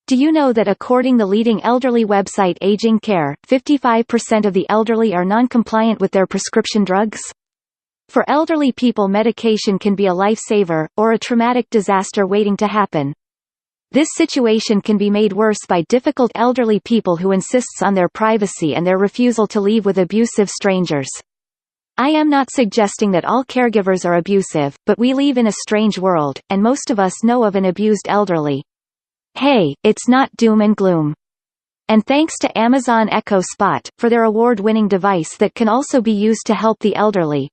Do you know that according the leading elderly website Aging Care, 55% of the elderly are non-compliant with their prescription drugs? For elderly people, medication can be a lifesaver, or a traumatic disaster waiting to happen. This situation can be made worse by difficult elderly people who insists on their privacy and their refusal to leave with abusive strangers. I am not suggesting that all caregivers are abusive, but we live in a strange world, and most of us know of an abused elderly. Hey, it's not doom and gloom. And thanks to Amazon Echo Spot, for their award-winning device that can also be used to help the elderly.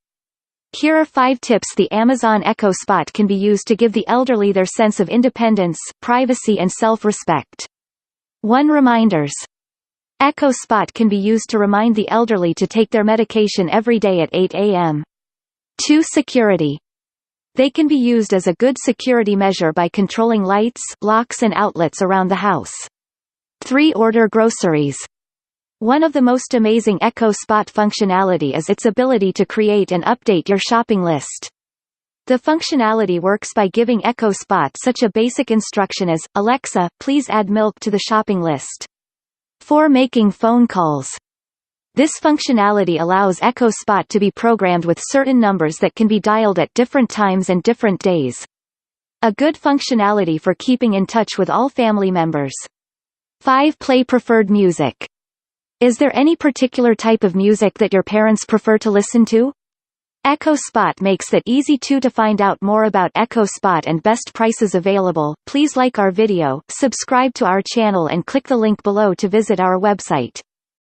Here are 5 tips the Amazon Echo Spot can be used to give the elderly their sense of independence, privacy and self-respect. 1. Reminders. Echo Spot can be used to remind the elderly to take their medication every day at 8 a.m. 2. Security. They can be used as a good security measure by controlling lights, locks and outlets around the house. 3. Order groceries. One of the most amazing Echo Spot functionality is its ability to create and update your shopping list. The functionality works by giving Echo Spot such a basic instruction as, Alexa, please add milk to the shopping list. 4. Making phone calls. This functionality allows Echo Spot to be programmed with certain numbers that can be dialed at different times and different days. A good functionality for keeping in touch with all family members. 5. Play preferred music. Is there any particular type of music that your parents prefer to listen to? Echo Spot makes that easy too. To find out more about Echo Spot and best prices available, please like our video, subscribe to our channel and click the link below to visit our website.